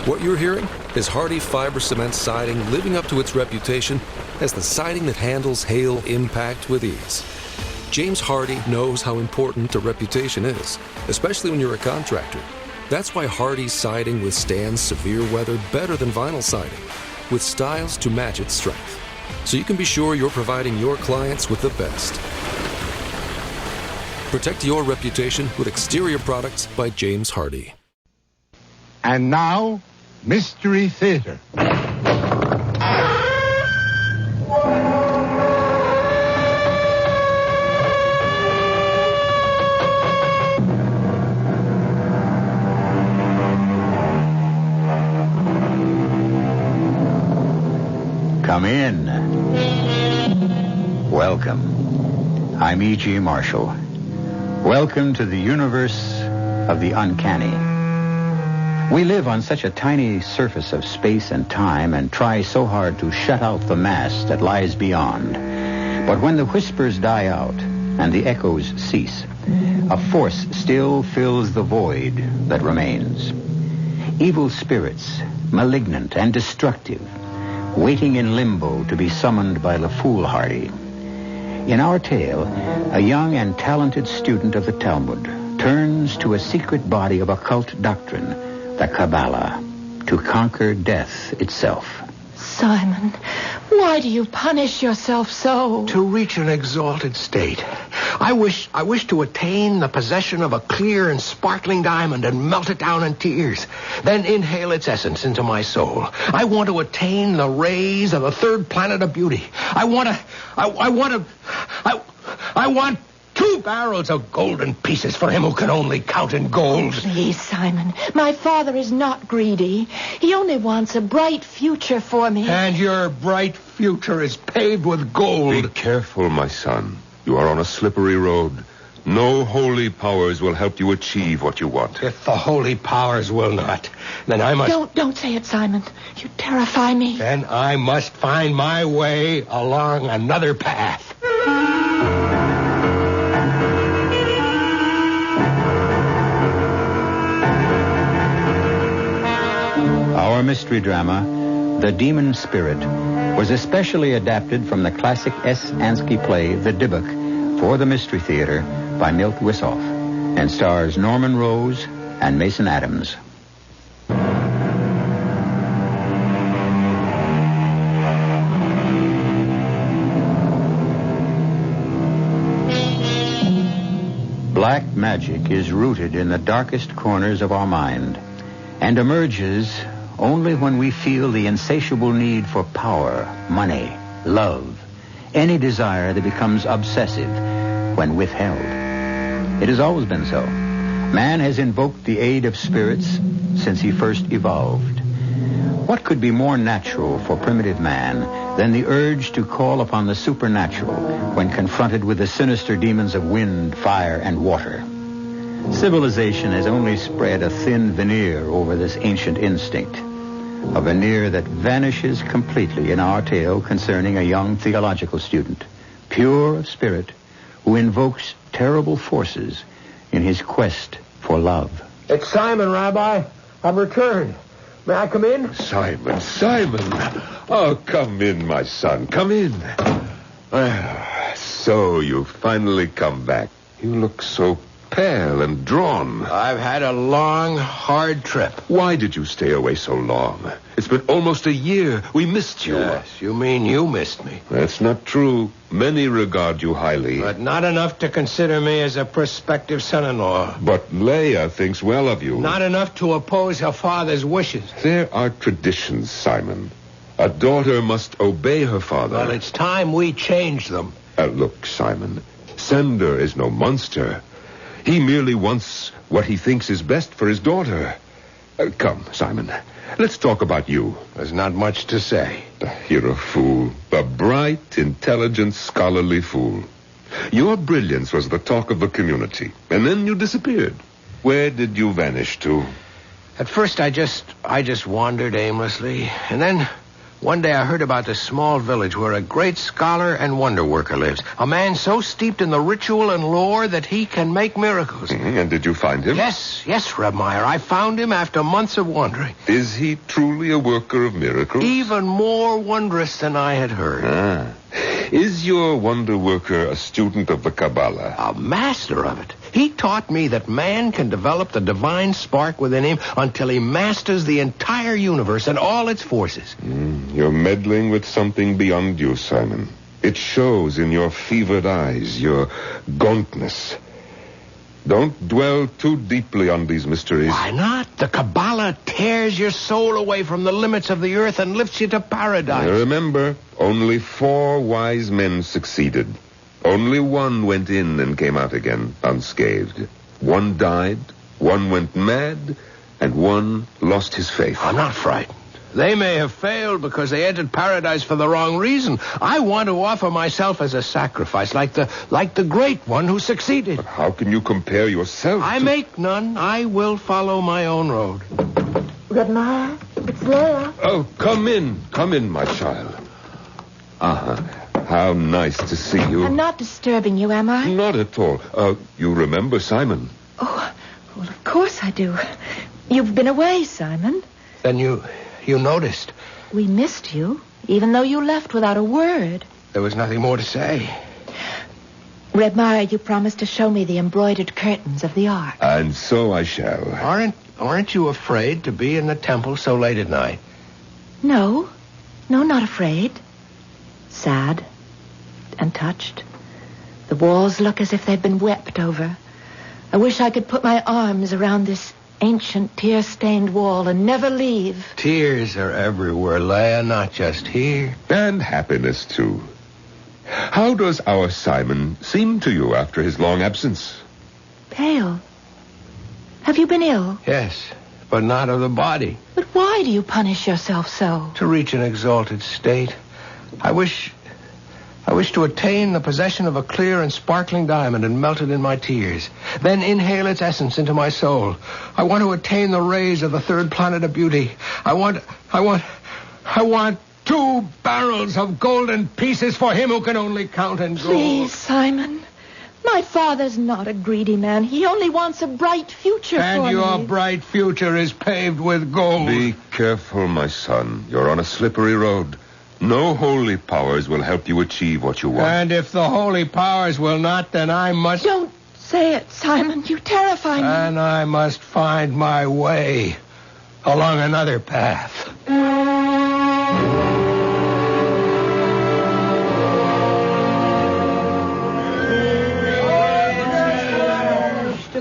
What you're hearing is Hardie Fiber Cement Siding living up to its reputation as the siding that handles hail impact with ease. James Hardie knows how important a reputation is, especially when you're a contractor. That's why Hardie's siding withstands severe weather better than vinyl siding, with styles to match its strength. So you can be sure you're providing your clients with the best. Protect your reputation with exterior products by James Hardie. And now, Mystery Theater. Come in. Welcome. I'm E.G. Marshall. Welcome to the universe of the uncanny. We live on such a tiny surface of space and time and try so hard to shut out the mass that lies beyond. But when the whispers die out and the echoes cease, a force still fills the void that remains. Evil spirits, malignant and destructive, waiting in limbo to be summoned by the foolhardy. In our tale, a young and talented student of the Talmud turns to a secret body of occult doctrine, the Kabbalah, to conquer death itself. Simon, why do you punish yourself so? To reach an exalted state. I wish to attain the possession of a clear and sparkling diamond and melt it down in tears. Then inhale its essence into my soul. I want to attain the rays of the third planet of beauty. I want 2 barrels of golden pieces for him who can only count in gold. Please, Simon, my father is not greedy. He only wants a bright future for me. And your bright future is paved with gold. Be careful, my son. You are on a slippery road. No holy powers will help you achieve what you want. If the holy powers will not, then I must... Don't say it, Simon. You terrify me. Then I must find my way along another path. Our mystery drama, The Demon Spirit, was especially adapted from the classic S. Ansky play, The Dybbuk, for the Mystery Theater by Milt Wissoff, and stars Norman Rose and Mason Adams. Black magic is rooted in the darkest corners of our mind and emerges only when we feel the insatiable need for power, money, love, any desire that becomes obsessive when withheld. It has always been so. Man has invoked the aid of spirits since he first evolved. What could be more natural for primitive man than the urge to call upon the supernatural when confronted with the sinister demons of wind, fire, and water? Civilization has only spread a thin veneer over this ancient instinct, a veneer that vanishes completely in our tale concerning a young theological student, pure of spirit, who invokes terrible forces in his quest for love. It's Simon, Rabbi. I've returned. May I come in? Simon. Oh, come in, my son. Come in. So you've finally come back. You look so pale and drawn. I've had a long, hard trip. Why did you stay away so long? It's been almost a year. We missed you. Yes, you mean you missed me. That's not true. Many regard you highly. But not enough to consider me as a prospective son-in-law. But Leah thinks well of you. Not enough to oppose her father's wishes. There are traditions, Simon. A daughter must obey her father. Well, it's time we changed them. Look, Simon, Sender is no monster. He merely wants what he thinks is best for his daughter. Come, Simon, let's talk about you. There's not much to say. You're a fool. A bright, intelligent, scholarly fool. Your brilliance was the talk of the community, and then you disappeared. Where did you vanish to? At first, I just wandered aimlessly, and then One day I heard about this small village where a great scholar and wonder worker lives. A man so steeped in the ritual and lore that he can make miracles. And did you find him? Yes, Reb Meyer. I found him after months of wandering. Is he truly a worker of miracles? Even more wondrous than I had heard. Ah. Is your wonder worker a student of the Kabbalah? A master of it. He taught me that man can develop the divine spark within him until he masters the entire universe and all its forces. You're meddling with something beyond you, Simon. It shows in your fevered eyes, your gauntness. Don't dwell too deeply on these mysteries. Why not? The Kabbalah tears your soul away from the limits of the earth and lifts you to paradise. Remember, only 4 wise men succeeded. Only one went in and came out again unscathed. One died, one went mad, and one lost his faith. I'm not frightened. They may have failed because they entered paradise for the wrong reason. I want to offer myself as a sacrifice, like the great one who succeeded. But how can you compare yourself I make none. I will follow my own road. Reb Meyer, it's Leah. Oh, come in, my child. How nice to see you. I'm not disturbing you, am I? Not at all. You remember Simon? Oh, well, of course I do. You've been away, Simon. Then you noticed. We missed you, even though you left without a word. There was nothing more to say. Reb Meyer, you promised to show me the embroidered curtains of the ark. And so I shall. Aren't you afraid to be in the temple so late at night? No, not afraid. Sad and touched. The walls look as if they've been wept over. I wish I could put my arms around this ancient tear-stained wall and never leave. Tears are everywhere, Leah, not just here. And happiness, too. How does our Simon seem to you after his long absence? Pale. Have you been ill? Yes, but not of the body. But why do you punish yourself so? To reach an exalted state. I wish to attain the possession of a clear and sparkling diamond and melt it in my tears. Then inhale its essence into my soul. I want to attain the rays of the third planet of beauty. I want 2 barrels of golden pieces for him who can only count in gold. Please, Simon. My father's not a greedy man. He only wants a bright future for me. And your bright future is paved with gold. Be careful, my son. You're on a slippery road. No holy powers will help you achieve what you want. And if the holy powers will not, then I must... Don't say it, Simon. You terrify me. And I must find my way along another path.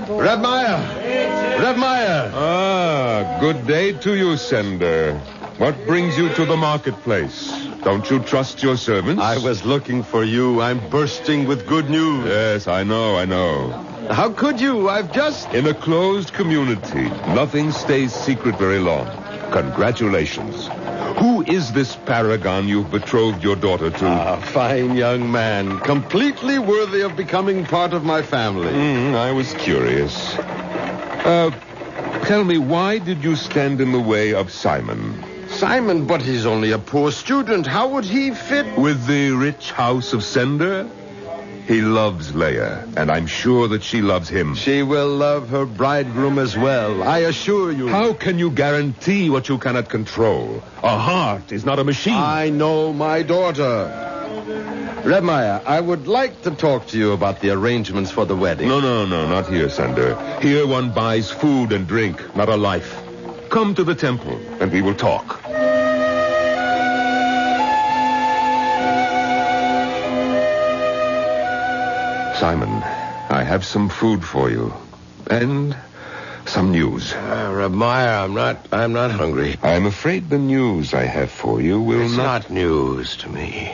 Reb Meyer! Ah, good day to you, Sender. What brings you to the marketplace? Don't you trust your servants? I was looking for you. I'm bursting with good news. Yes, I know. How could you? I've just... In a closed community, nothing stays secret very long. Congratulations. Who is this paragon you've betrothed your daughter to? A fine young man, completely worthy of becoming part of my family. I was curious. Tell me, why did you stand in the way of Simon? Simon, but he's only a poor student. How would he fit? With the rich house of Sender? He loves Leah, and I'm sure that she loves him. She will love her bridegroom as well, I assure you. How can you guarantee what you cannot control? A heart is not a machine. I know my daughter. Reb Meyer, I would like to talk to you about the arrangements for the wedding. No, not here, Sender. Here one buys food and drink, not a life. Come to the temple, and we will talk. Simon, I have some food for you. And some news. Reb Meyer, I'm not hungry. I'm afraid the news I have for you will It's not news to me.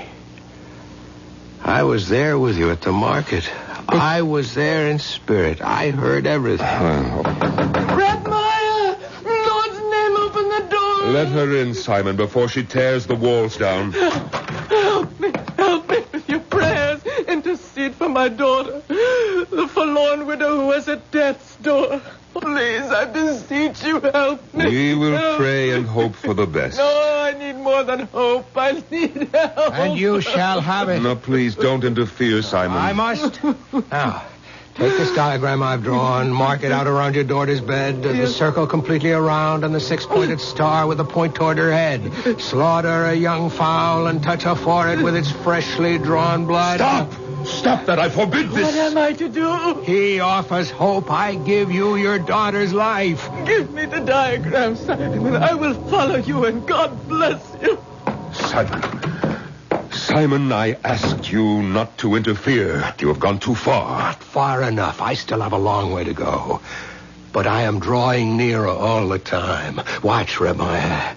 I was there with you at the market. I was there in spirit. I heard everything. Reb Meyer! In Lord's name, open the door! Let her in, Simon, before she tears the walls down. Help me with your prayers. Intercede for my daughter, the forlorn widow who is at death's door. Please, I beseech you, help me. We will pray and hope for the best. No, I need more than hope. I need help. And you shall have it. No, please, don't interfere, Simon. I must. Now, take this diagram I've drawn, mark it out around your daughter's bed, the circle completely around, and the six-pointed star with the point toward her head. Slaughter a young fowl and touch her forehead with its freshly drawn blood. Stop! Stop that! I forbid this! What am I to do? He offers hope. I give you your daughter's life. Give me the diagram, Simon. I will follow you, and God bless you. Simon, I asked you not to interfere. You have gone too far. Not far enough. I still have a long way to go. But I am drawing nearer all the time. Watch, Remaya.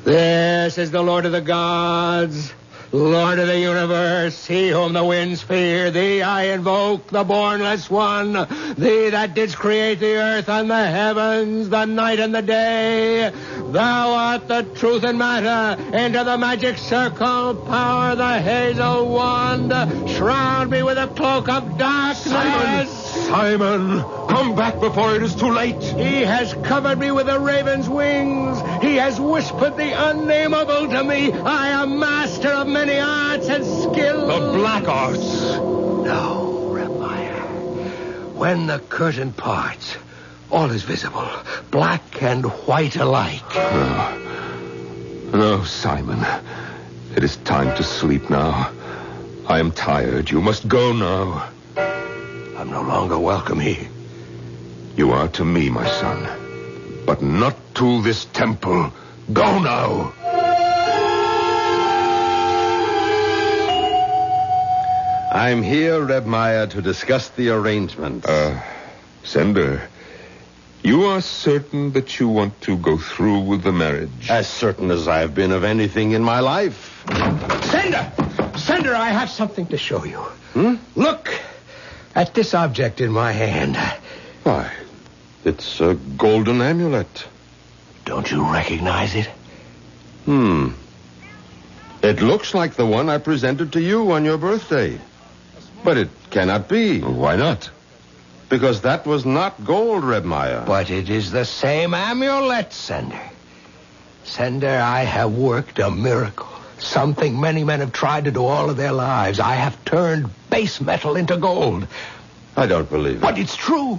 This is the Lord of the gods, Lord of the universe, he whom the winds fear. Thee I invoke, the bornless one. Thee that didst create the earth and the heavens, the night and the day. Thou art the truth and matter. Into the magic circle, power the hazel wand. Shroud me with a cloak of darkness. Simon, come back before it is too late. He has covered me with a raven's wings. He has whispered the unnameable to me. I am master of many arts and skills. The black arts. No, Remaya. When the curtain parts, all is visible, black and white alike. No, Simon. It is time to sleep now. I am tired. You must go now. I'm no longer welcome here. You are to me, my son, but not to this temple. Go now. I'm here, Reb Maya, to discuss the arrangements. Sender, you are certain that you want to go through with the marriage? As certain as I've been of anything in my life. Sender, I have something to show you. Look at this object in my hand. Why, it's a golden amulet. Don't you recognize it? It looks like the one I presented to you on your birthday. But it cannot be. Why not? Because that was not gold, Reb Maya. But it is the same amulet, Sender. Sender, I have worked a miracle. Something many men have tried to do all of their lives. I have turned base metal into gold. I don't believe it. But it's true.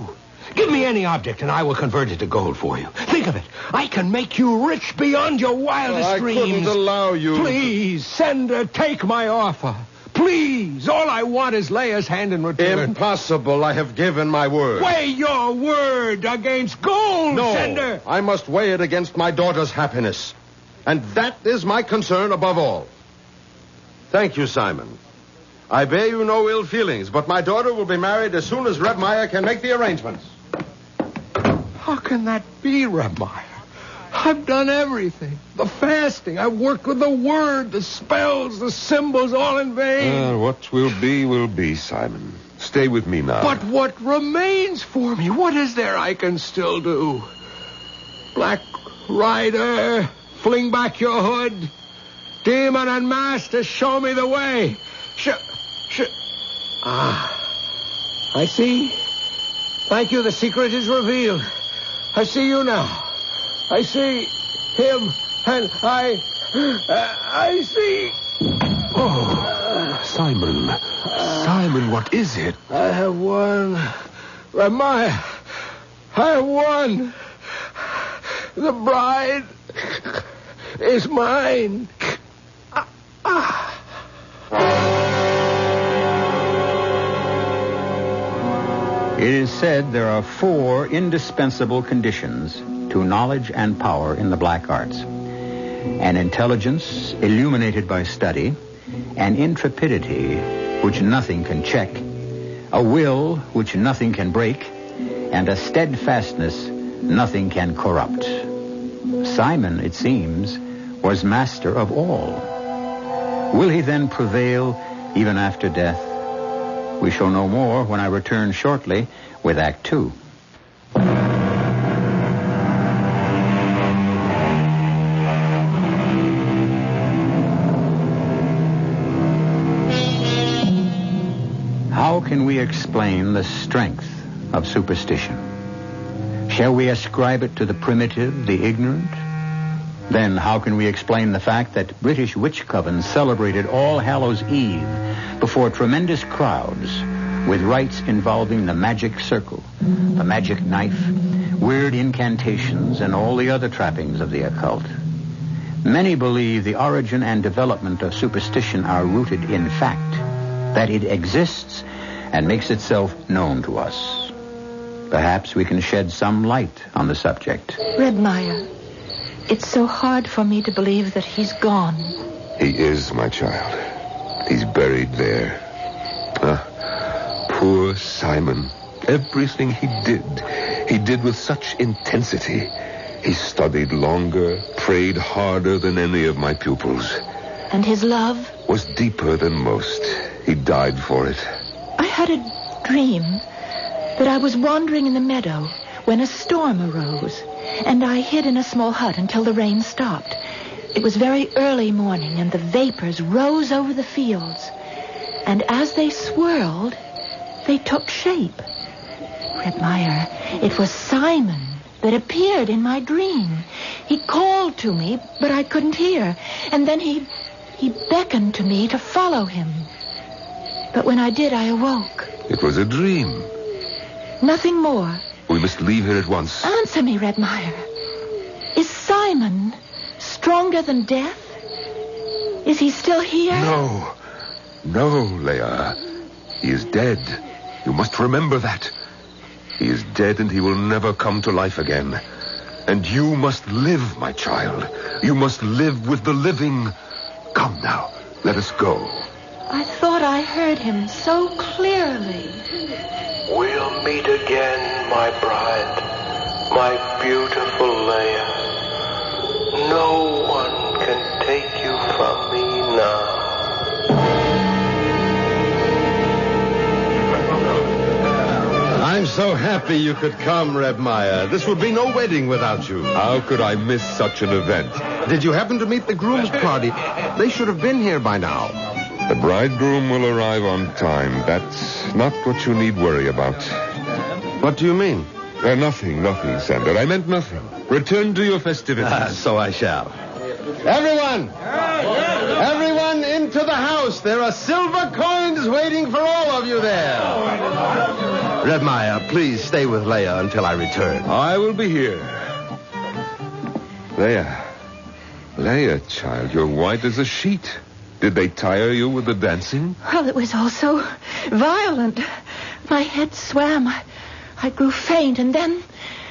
Give me any object and I will convert it to gold for you. Think of it. I can make you rich beyond your wildest dreams. I couldn't allow you. Please, Sender, take my offer. Please. All I want is Leia's hand in return. Impossible. I have given my word. Weigh your word against gold, No, Sender. I must weigh it against my daughter's happiness. And that is my concern above all. Thank you, Simon. I bear you no ill feelings, but my daughter will be married as soon as Reb Maya can make the arrangements. How can that be, Reb Maya? I've done everything. The fasting. I've worked with the word, the spells, the symbols, all in vain. What will be, Simon. Stay with me now. But what remains for me? What is there I can still do? Black Rider, fling back your hood. Demon and master, show me the way. I see. Thank you, the secret is revealed. I see you now. I see him, and I see... Oh, Simon, what is it? I have won. Ramaya, I have won. The bride is mine. It is said there are 4 indispensable conditions to knowledge and power in the black arts. An intelligence illuminated by study, an intrepidity which nothing can check, a will which nothing can break, and a steadfastness nothing can corrupt. Simon, it seems, was master of all. Will he then prevail even after death? We shall know more when I return shortly with Act 2. How can we explain the strength of superstition? Shall we ascribe it to the primitive, the ignorant? Then how can we explain the fact that British witch covens celebrated All Hallows Eve before tremendous crowds with rites involving the magic circle, the magic knife, weird incantations, and all the other trappings of the occult? Many believe the origin and development of superstition are rooted in fact, that it exists and makes itself known to us. Perhaps we can shed some light on the subject. Redmire, it's so hard for me to believe that he's gone. He is, my child. He's buried there. Poor Simon. Everything he did with such intensity. He studied longer, prayed harder than any of my pupils. And his love? Was deeper than most. He died for it. I had a dream that I was wandering in the meadow when a storm arose, and I hid in a small hut until the rain stopped. It was very early morning, and the vapors rose over the fields. And as they swirled, they took shape. Redmire, it was Simon that appeared in my dream. He called to me, but I couldn't hear. And then he beckoned to me to follow him. But when I did, I awoke. It was a dream. Nothing more. We must leave here at once. Answer me, Redmire. Is Simon stronger than death? Is he still here? No, Leia. He is dead. You must remember that. He is dead and he will never come to life again. And you must live, my child. You must live with the living. Come now, let us go. I thought I heard him so clearly. We'll meet again, my bride, my beautiful Leia. No one can take you from me now. I'm so happy you could come, Redmire. This would be no wedding without you. How could I miss such an event? Did you happen to meet the groom's party? They should have been here by now. The bridegroom will arrive on time. That's not what you need worry about. What do you mean? Nothing, Sander. I meant nothing. Return to your festivities. So I shall. Everyone! Everyone into the house. There are silver coins waiting for all of you there. Redmire, please stay with Leia until I return. I will be here. Leia, child, you're white as a sheet. Did they tire you with the dancing? Well, it was all so violent. My head swam. I grew faint, and then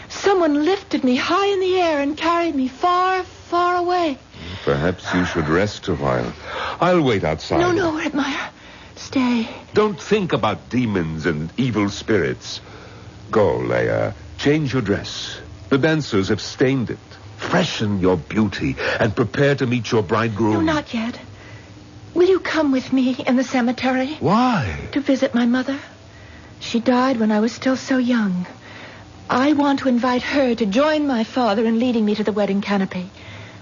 someone lifted me high in the air and carried me far, far away. Perhaps you should rest a while. I'll wait outside. No, Redmire. Stay. Don't think about demons and evil spirits. Go, Leia. Change your dress. The dancers have stained it. Freshen your beauty and prepare to meet your bridegroom. No, not yet. Will you come with me in the cemetery? Why? To visit my mother. She died when I was still so young. I want to invite her to join my father in leading me to the wedding canopy.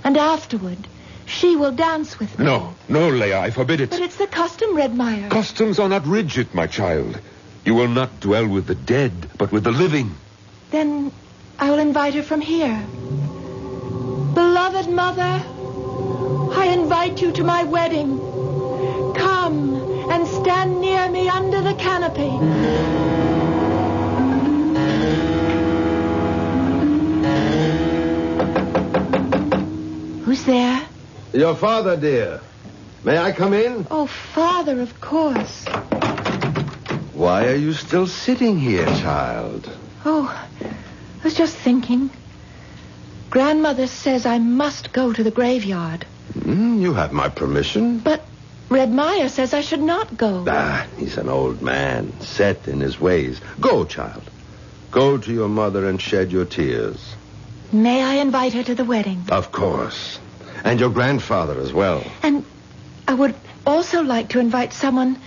And afterward, she will dance with me. No, Leia, I forbid it. But it's the custom, Redmire. Customs are not rigid, my child. You will not dwell with the dead, but with the living. Then I will invite her from here. Beloved mother, I invite you to my wedding. Come and stand near me under the canopy. Who's there? Your father, dear. May I come in? Oh, Father, of course. Why are you still sitting here, child? Oh, I was just thinking. Grandmother says I must go to the graveyard. You have my permission. But Redmire says I should not go. He's an old man, set in his ways. Go, child. Go to your mother and shed your tears. May I invite her to the wedding? Of course. And your grandfather as well. And I would also like to invite someone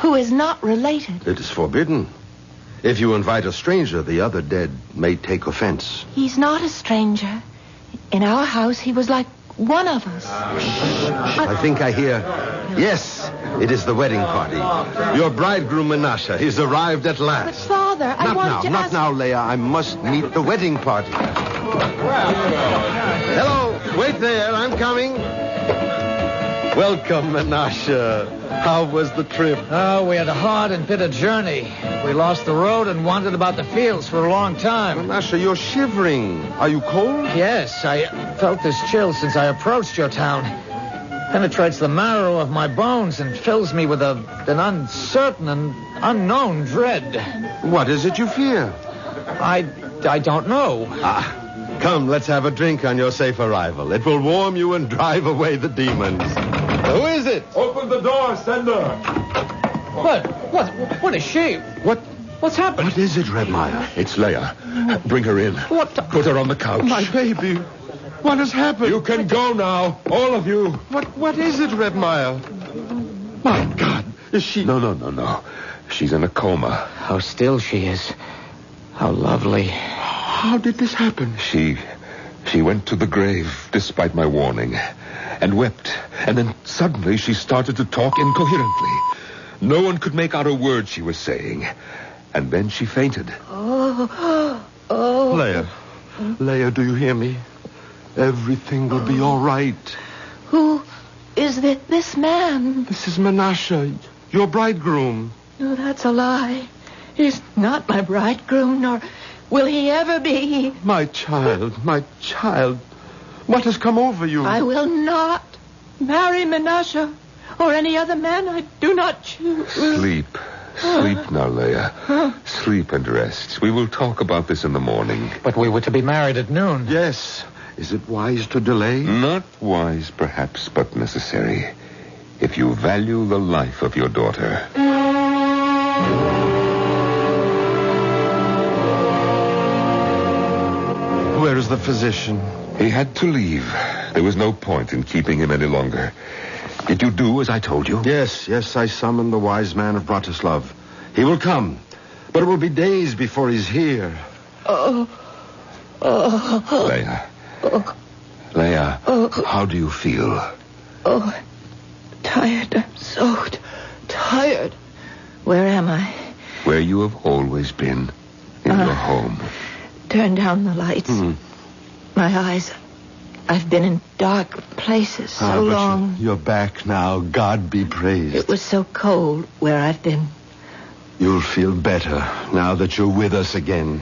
who is not related. It is forbidden. If you invite a stranger, the other dead may take offense. He's not a stranger. In our house, he was like one of us. I think I hear... Yes, it is the wedding party. Your bridegroom, Menashe, he's arrived at But, last. Father, I want to Not ask... now, Leia. I must meet the wedding party. Hello. Right there. I'm coming. Welcome, Menashe. How was the trip? Oh, we had a hard and bitter journey. We lost the road and wandered about the fields for a long time. Menashe, you're shivering. Are you cold? Yes, I felt this chill since I approached your town. Penetrates the marrow of my bones and fills me with an uncertain and unknown dread. What is it you fear? I don't know. Come, let's have a drink on your safe arrival. It will warm you and drive away the demons. Who is it? Open the door, Sender. What is she? What's happened? What is it, Redmire? It's Leia. Bring her in. What? Put her on the couch. My baby. What has happened? You can go now, all of you. What is it, Redmire? My God, is she... No. She's in a coma. How still she is. How lovely. How did this happen? She went to the grave despite my warning and wept. And then suddenly she started to talk incoherently. No one could make out a word she was saying. And then she fainted. Leia, do you hear me? Everything will be all right. Who is this man? This is Menashe, your bridegroom. No, that's a lie. He's not my bridegroom, nor will he ever be. My child. What has come over you? I will not marry Menashe or any other man I do not choose. Sleep now, Leia. Sleep and rest. We will talk about this in the morning. But we were to be married at noon. Yes. Is it wise to delay? Not wise, perhaps, but necessary. If you value the life of your daughter. Where is the physician? He had to leave. There was no point in keeping him any longer. Did you do as I told you? Yes, I summoned the wise man of Bratislav. He will come, but it will be days before he's here. Leia, how do you feel? Oh, tired. I'm so tired. Where am I? Where you have always been. In your home. Turn down the lights. My eyes. I've been in dark places so long. You're back now. God be praised. It was so cold where I've been. You'll feel better now that you're with us again.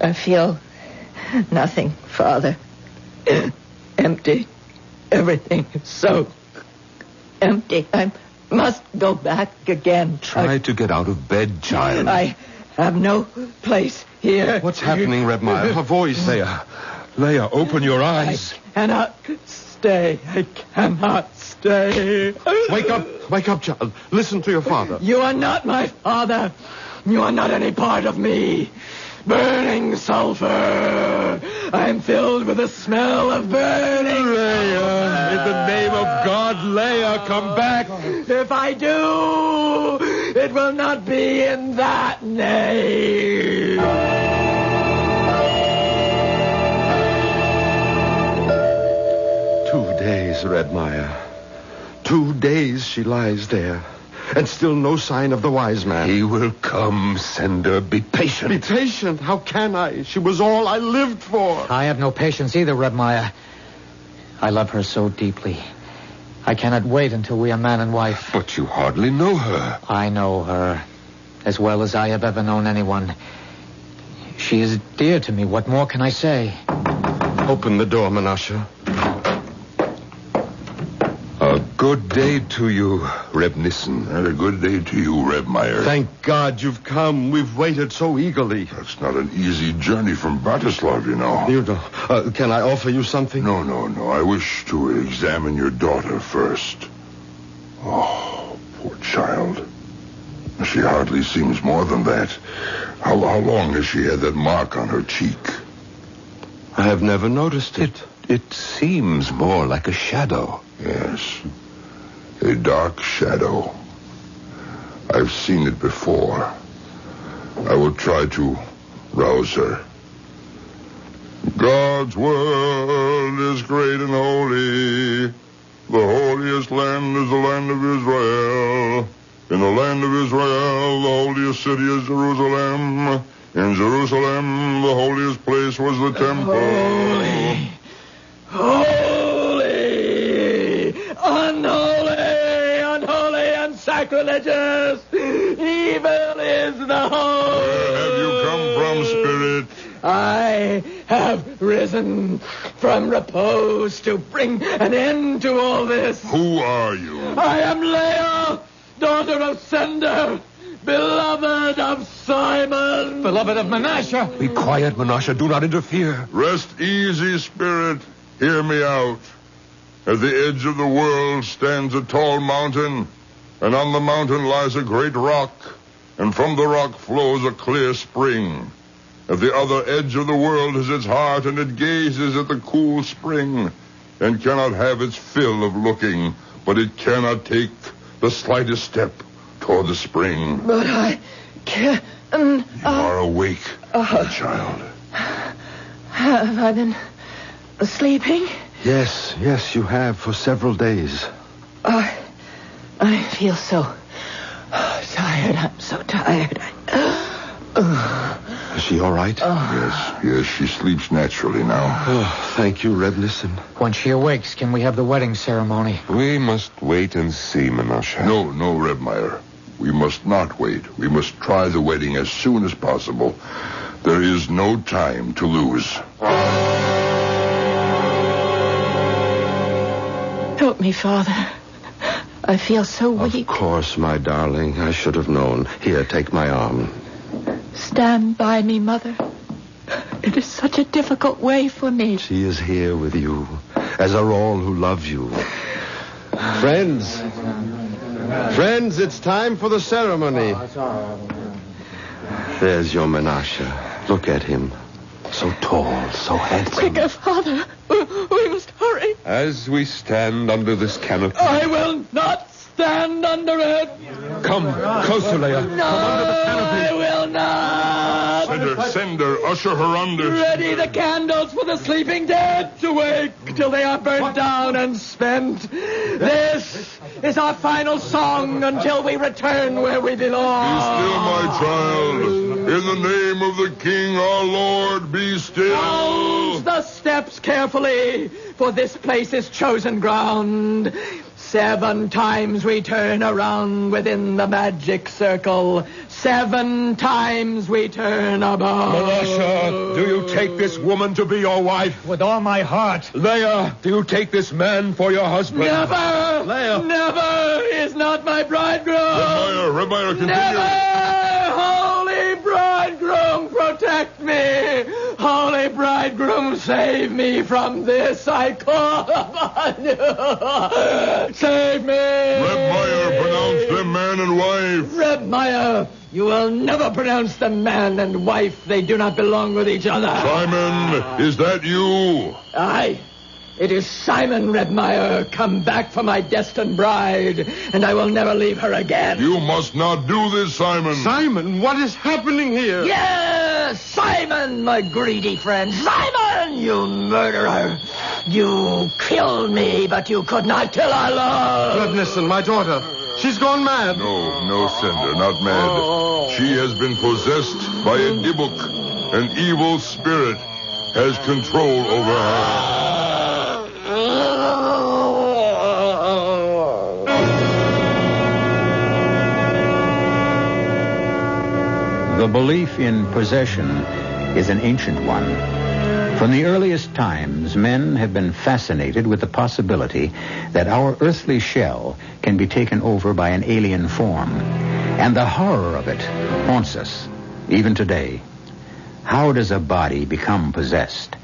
I feel nothing, Father. Empty. Everything is so empty. I must go back again. Try to get out of bed, child. I have no place here. What's happening, Redmire? Her voice. Leia, open your eyes. I cannot stay. I cannot stay. Wake up, child. Listen to your father. You are not my father. You are not any part of me. Burning sulfur. I am filled with the smell of burning Leia, in the name of God, Leia, come back. If I do, it will not be in that name. 2 days, Redmire. 2 days she lies there. And still no sign of the wise man. He will come, Sender. Be patient. Be patient? How can I? She was all I lived for. I have no patience either, Redmire. I love her so deeply. I cannot wait until we are man and wife. But you hardly know her. I know her as well as I have ever known anyone. She is dear to me. What more can I say? Open the door, Menashe. A good day to you, Reb Nissen. And a good day to you, Reb Meyer. Thank God you've come. We've waited so eagerly. That's not an easy journey from Bratislav, you know. You know. Can I offer you something? No. I wish to examine your daughter first. Oh, poor child. She hardly seems more than that. How long has she had that mark on her cheek? I have never noticed it. It seems more like a shadow. Yes. A dark shadow. I've seen it before. I will try to rouse her. God's world is great and holy. The holiest land is the land of Israel. In the land of Israel, the holiest city is Jerusalem. In Jerusalem, the holiest place was the temple. Holy. sacrilegious. Evil is the whole. Where have you come from, Spirit? I have risen from repose to bring an end to all this. Who are you? I am Leia, daughter of Sender, beloved of Simon. Beloved of Menashe. Be quiet, Menashe. Do not interfere. Rest easy, Spirit. Hear me out. At the edge of the world stands a tall mountain, and on the mountain lies a great rock, and from the rock flows a clear spring. At the other edge of the world is its heart, and it gazes at the cool spring, and cannot have its fill of looking, but it cannot take the slightest step toward the spring. But I can't... You are awake, my child. Have I been sleeping? Yes, you have for several days. I feel so tired. I'm so tired. Is she all right? Yes, she sleeps naturally now. Oh, thank you, Reb Nissen. When she awakes, can we have the wedding ceremony? We must wait and see, Menashe. No, Reb Meyer. We must not wait. We must try the wedding as soon as possible. There is no time to lose. Help me, Father. I feel so weak. Of course, my darling. I should have known. Here, take my arm. Stand by me, Mother. It is such a difficult way for me. She is here with you, as are all who love you. Friends, it's time for the ceremony. There's your Menashe. Look at him. So tall, so handsome. Quicker, Father. We must hurry. As we stand under this canopy... I will not stand under it. Come, closer, Leia. No, come under the canopy. I will not. Sender, usher her under. Ready the candles for the sleeping dead to wake till they are burnt down and spent. This is our final song until we return where we belong. Be still, my child. In the name of the King, our Lord, be still. Mount the steps carefully, for this place is chosen ground. 7 times we turn around within the magic circle. 7 times we turn about. Menashe, do you take this woman to be your wife? With all my heart. Leia, do you take this man for your husband? Never! Leia. Never is not my bridegroom! Reb Meyer, continue. Never! Holy bridegroom, protect me! Holy bridegroom, save me from this. I call upon you. Save me! Reb Meyer, pronounce them man and wife. Reb Meyer, you will never pronounce them man and wife. They do not belong with each other. Simon, is that you? Aye. It is Simon, Reb Meyer, come back for my destined bride, and I will never leave her again. You must not do this, Simon. Simon, what is happening here? Yes, Simon, my greedy friend. Simon, you murderer. You killed me, but you could not kill our love. Reb Nissen, my daughter. She's gone mad. No, Sender, not mad. She has been possessed by a dibuk. An evil spirit has control over her. The belief in possession is an ancient one. From the earliest times, men have been fascinated with the possibility that our earthly shell can be taken over by an alien form. And the horror of it haunts us, even today. How does a body become possessed?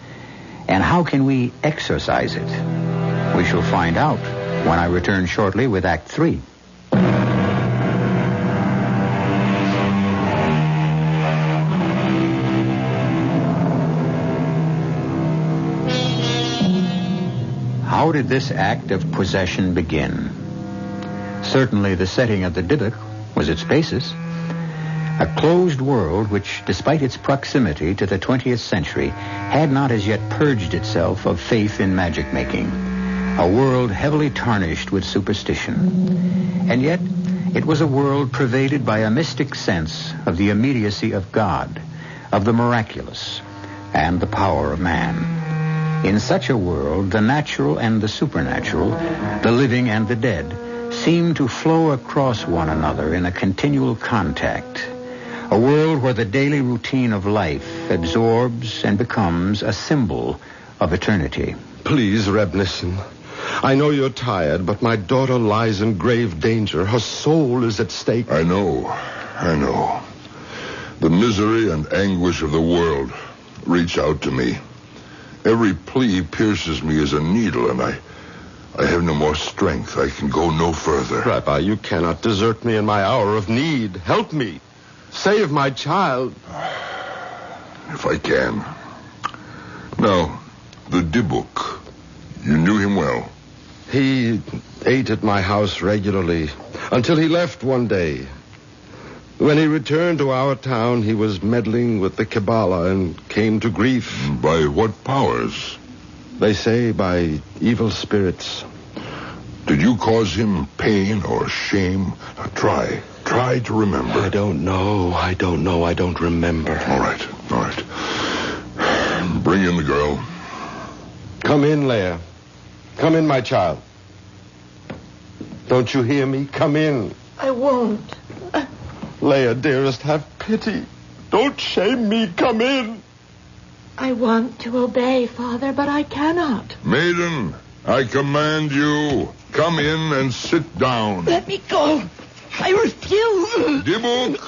And how can we exorcise it? We shall find out when I return shortly with Act 3. How did this act of possession begin? Certainly the setting of the Dybbuk was its basis. A closed world which, despite its proximity to the 20th century, had not as yet purged itself of faith in magic-making. A world heavily tarnished with superstition. And yet, it was a world pervaded by a mystic sense of the immediacy of God, of the miraculous, and the power of man. In such a world, the natural and the supernatural, the living and the dead, seem to flow across one another in a continual contact. A world where the daily routine of life absorbs and becomes a symbol of eternity. Please, Reb Nissen. I know you're tired, but my daughter lies in grave danger. Her soul is at stake. I know. The misery and anguish of the world reach out to me. Every plea pierces me as a needle, and I have no more strength. I can go no further. Rabbi, you cannot desert me in my hour of need. Help me. Save my child. If I can. Now, the Dibuk. You knew him well. He ate at my house regularly until he left one day. When he returned to our town, he was meddling with the Kabbalah and came to grief. By what powers? They say by evil spirits. Did you cause him pain or shame? Now, try to remember. I don't know. I don't remember. All right. Bring in the girl. Come in, Leah. Come in, my child. Don't you hear me? Come in. I won't. Leah, dearest, have pity. Don't shame me. Come in. I want to obey, Father, but I cannot. Maiden, I command you, come in and sit down. Let me go. I refuse. Dibuk,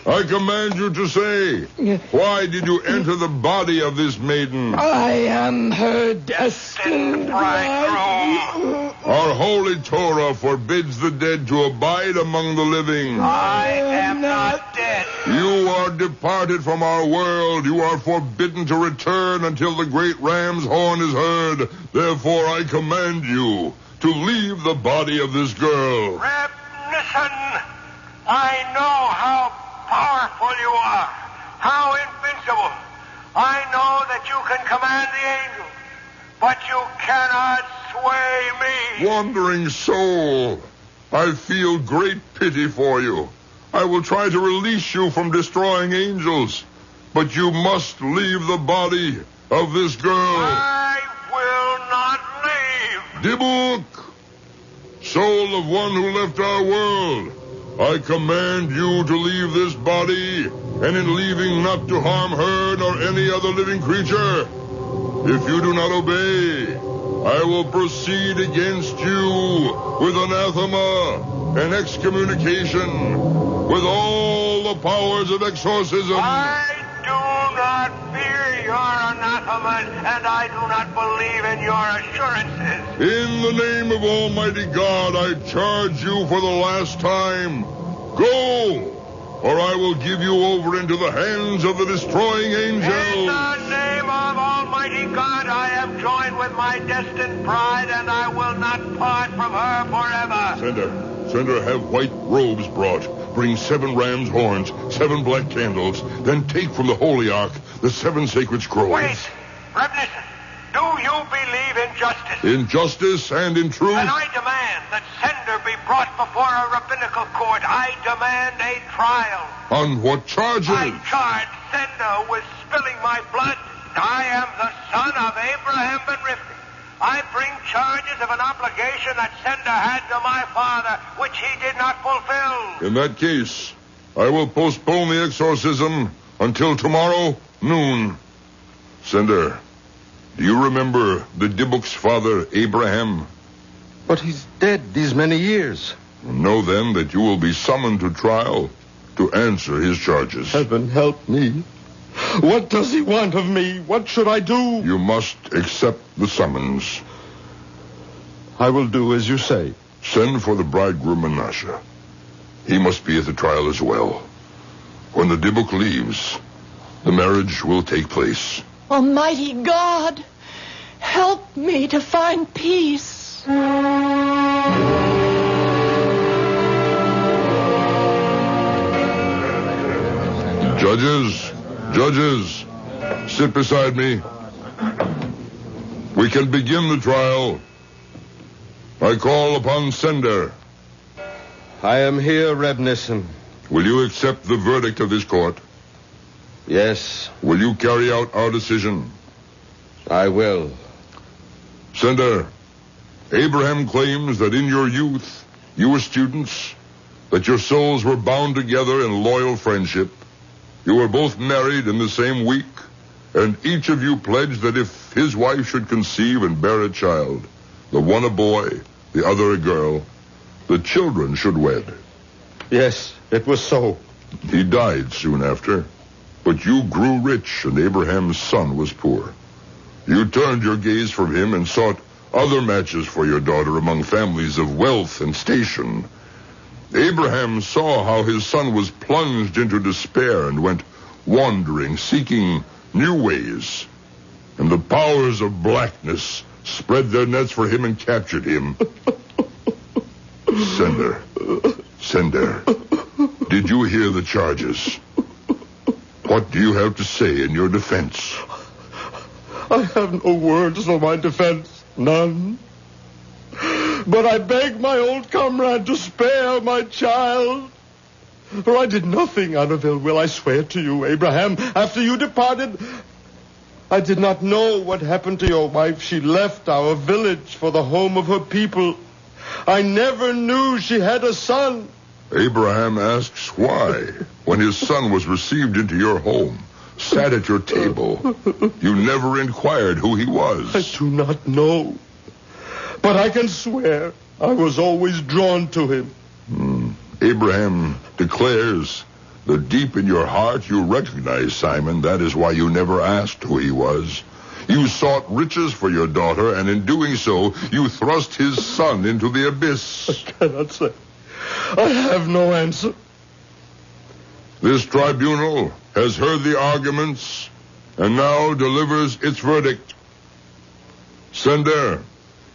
I command you to say, why did you enter the body of this maiden? I am her destined bridegroom. Our holy Torah forbids the dead to abide among the living. I am not dead. You are departed from our world. You are forbidden to return until the great ram's horn is heard. Therefore, I command you to leave the body of this girl. Reb Nissen, I know how powerful you are, how invincible. I know that you can command the angels, but you cannot sway me. Wandering soul, I feel great pity for you. I will try to release you from destroying angels, but you must leave the body of this girl. I will not leave. Dibuk, soul of one who left our world, I command you to leave this body, and in leaving not to harm her nor any other living creature. If you do not obey, I will proceed against you with anathema and excommunication, with all the powers of exorcism. I do not fear your anathemas, and I do not believe in your assurances. In the name of Almighty God, I charge you for the last time. Go, or I will give you over into the hands of the destroying angels. In the name of Almighty God, I am joined with my destined bride, and I will not part from her forever. Send her, have white robes brought. Bring 7 ram's horns, 7 black candles. Then take from the holy ark the 7 sacred scrolls. Wait, Reb Nissen, do you believe in justice? In justice and in truth. Then I demand that Sender be brought before a rabbinical court. I demand a trial. On what charges? I charge Sender with spilling my blood. I am the son of Abraham ben Rivka. I bring charges of an obligation that Sender had to my father, which he did not fulfill. In that case, I will postpone the exorcism until tomorrow noon. Sender, do you remember the Dibuk's father, Abraham? But he's dead these many years. Know then that you will be summoned to trial to answer his charges. Heaven help me. What does he want of me? What should I do? You must accept the summons. I will do as you say. Send for the bridegroom Menashe. He must be at the trial as well. When the Dibuk leaves, the marriage will take place. Almighty God, help me to find peace. Judges, sit beside me. We can begin the trial. I call upon Sender. I am here, Reb Nissen. Will you accept the verdict of this court? Yes. Will you carry out our decision? I will. Sender, Abraham claims that in your youth You were students, that your souls were bound together in loyal friendship. You were both married in the same week, and each of you pledged that if his wife should conceive and bear a child, the one a boy, the other a girl, the children should wed. Yes, it was so. He died soon after, but you grew rich, and Abraham's son was poor. You turned your gaze from him and sought other matches for your daughter among families of wealth and station. Abraham saw how his son was plunged into despair and went wandering, seeking new ways. And the powers of blackness spread their nets for him and captured him. Sender, did you hear the charges? What do you have to say in your defense? I have no words for my defense. None. But I beg my old comrade to spare my child. For I did nothing out of ill will, I swear to you, Abraham. After you departed, I did not know what happened to your wife. She left our village for the home of her people. I never knew she had a son. Abraham asks why, when his son was received into your home, sat at your table, you never inquired who he was. I do not know. But I can swear I was always drawn to him. Abraham declares that deep in your heart you recognize Simon. That is why you never asked who he was. You sought riches for your daughter, and in doing so, you thrust his son into the abyss. I cannot say. I have no answer. This tribunal has heard the arguments and now delivers its verdict. Sender,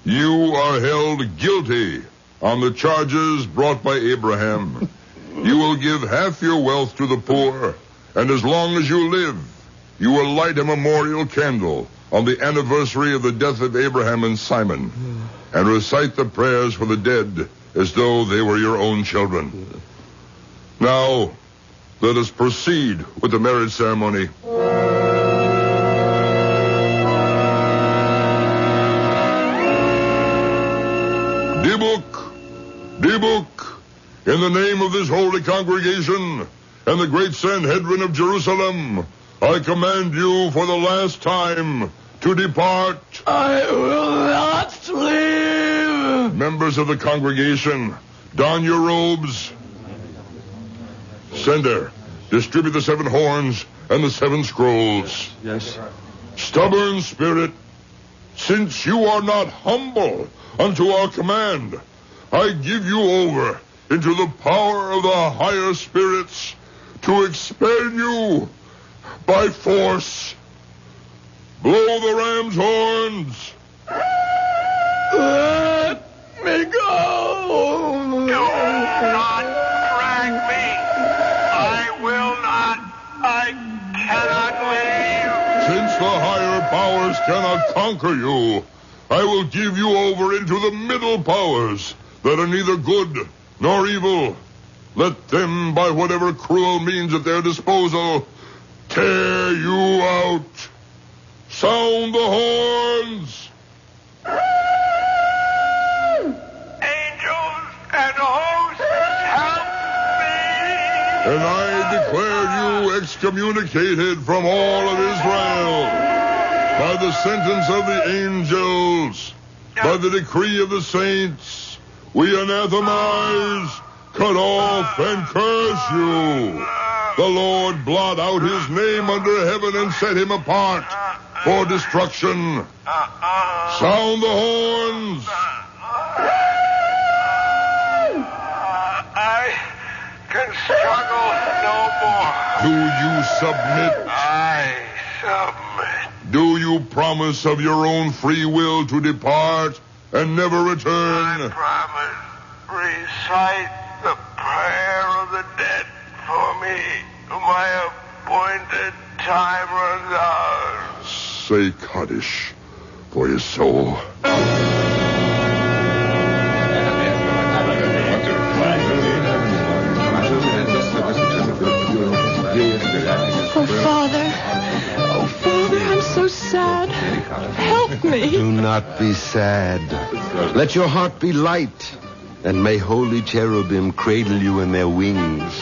you are held guilty on the charges brought by Abraham. You will give half your wealth to the poor, and as long as you live, you will light a memorial candle on the anniversary of the death of Abraham and Simon, and recite the prayers for the dead as though they were your own children. Now, let us proceed with the marriage ceremony. Dibuk, in the name of this holy congregation and the great Sanhedrin of Jerusalem, I command you for the last time to depart. I will not leave. Members of the congregation, don your robes. Sender, distribute the 7 horns and the 7 scrolls. Yes. Stubborn spirit, since you are not humble unto our command, I give you over into the power of the higher spirits to expel you by force. Blow the ram's horns. Let me go. Do not drag me. I will not. I cannot leave. Since the higher powers cannot conquer you, I will give you over into the middle powers that are neither good nor evil. Let them, by whatever cruel means at their disposal, tear you out. Sound the horns. Angels and hosts, help me. And I declare you excommunicated from all of Israel by the sentence of the angels, by the decree of the saints. We anathemize, cut off, and curse you. The Lord blot out his name under heaven and set him apart for destruction. Sound the horns. I can struggle no more. Do you submit? I submit. Do you promise of your own free will to depart and never return? I promise. Recite the prayer of the dead for me. My appointed time runs out. Say Kaddish for his soul. Oh, Father, I'm so sad. Help me. Do not be sad. Let your heart be light. and may holy cherubim cradle you in their wings.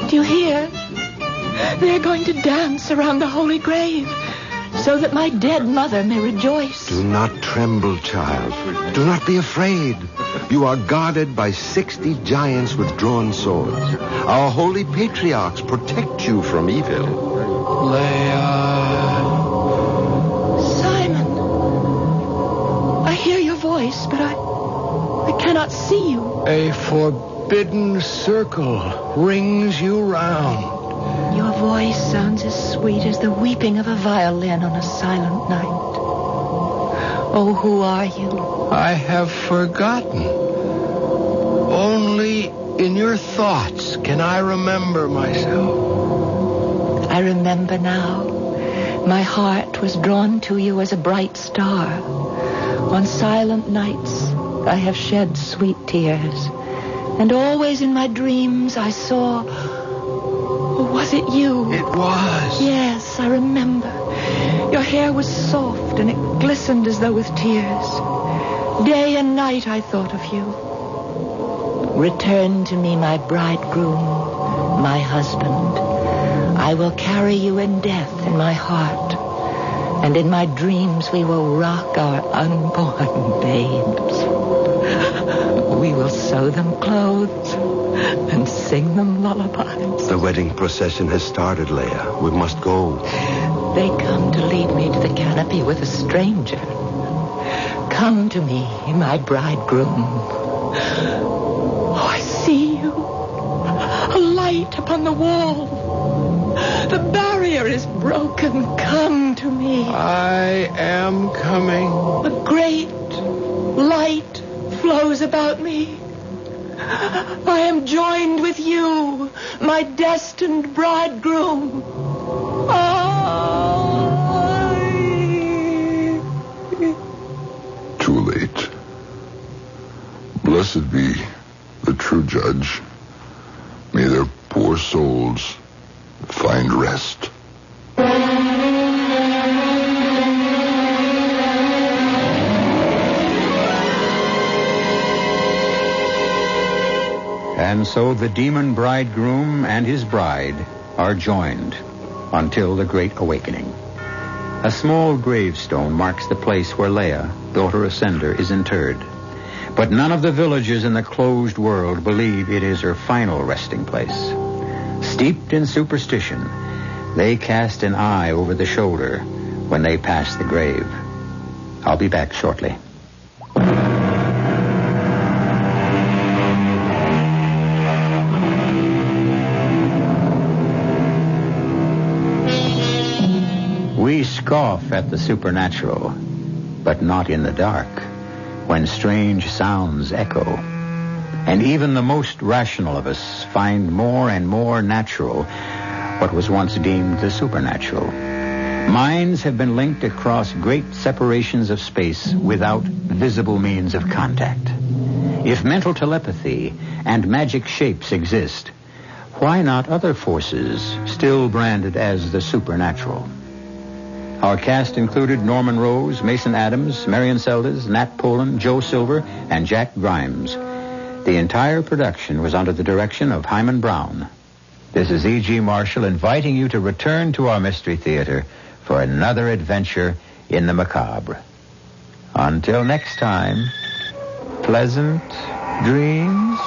Do you hear? They're going to dance around the holy grave so that my dead mother may rejoice. Do not tremble, child. Do not be afraid. You are guarded by 60 giants with drawn swords. Our holy patriarchs protect you from evil. Leia. Simon, I hear your voice, but I cannot see you. A forbidden circle rings you round. Your voice sounds as sweet as the weeping of a violin on a silent night. Oh, who are you? I have forgotten. Only in your thoughts can I remember myself. I remember now. My heart was drawn to you as a bright star. On silent nights, I have shed sweet tears. And always in my dreams, I saw... Oh, was it you? It was. Yes, I remember. Your hair was soft and it glistened as though with tears. Day and night I thought of you. Return to me, my bridegroom, my husband. I will carry you in death in my heart. And in my dreams we will rock our unborn babes. We will sew them clothes and sing them lullabies. The wedding procession has started, Leia. We must go. They come to lead me to the canopy with a stranger. Come to me, my bridegroom. Oh, I see you. A light upon the wall. The barrier is broken. Come to me. I am coming. A great light flows about me. I am joined with you, my destined bridegroom. Too late. Blessed be the true judge. May their poor souls find rest. And so the demon bridegroom and his bride are joined until the Great Awakening. A small gravestone marks the place where Leia, daughter of Sender, is interred. But none of the villagers in the closed world believe it is her final resting place. Steeped in superstition, they cast an eye over the shoulder when they pass the grave. I'll be back shortly. We scoff at the supernatural, but not in the dark, when strange sounds echo. And even the most rational of us find more and more natural what was once deemed the supernatural. Minds have been linked across great separations of space without visible means of contact. If mental telepathy and magic shapes exist, why not other forces still branded as the supernatural? Our cast included Norman Rose, Mason Adams, Marion Seldes, Nat Poland, Joe Silver, and Jack Grimes. The entire production was under the direction of Hyman Brown. This is E.G. Marshall inviting you to return to our Mystery Theater for another adventure in the macabre. Until next time, pleasant dreams.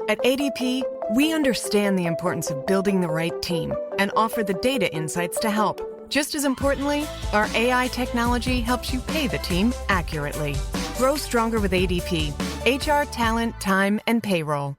At ADP, we understand the importance of building the right team and offer the data insights to help. Just as importantly, our AI technology helps you pay the team accurately. Grow stronger with ADP. HR, talent, time, and payroll.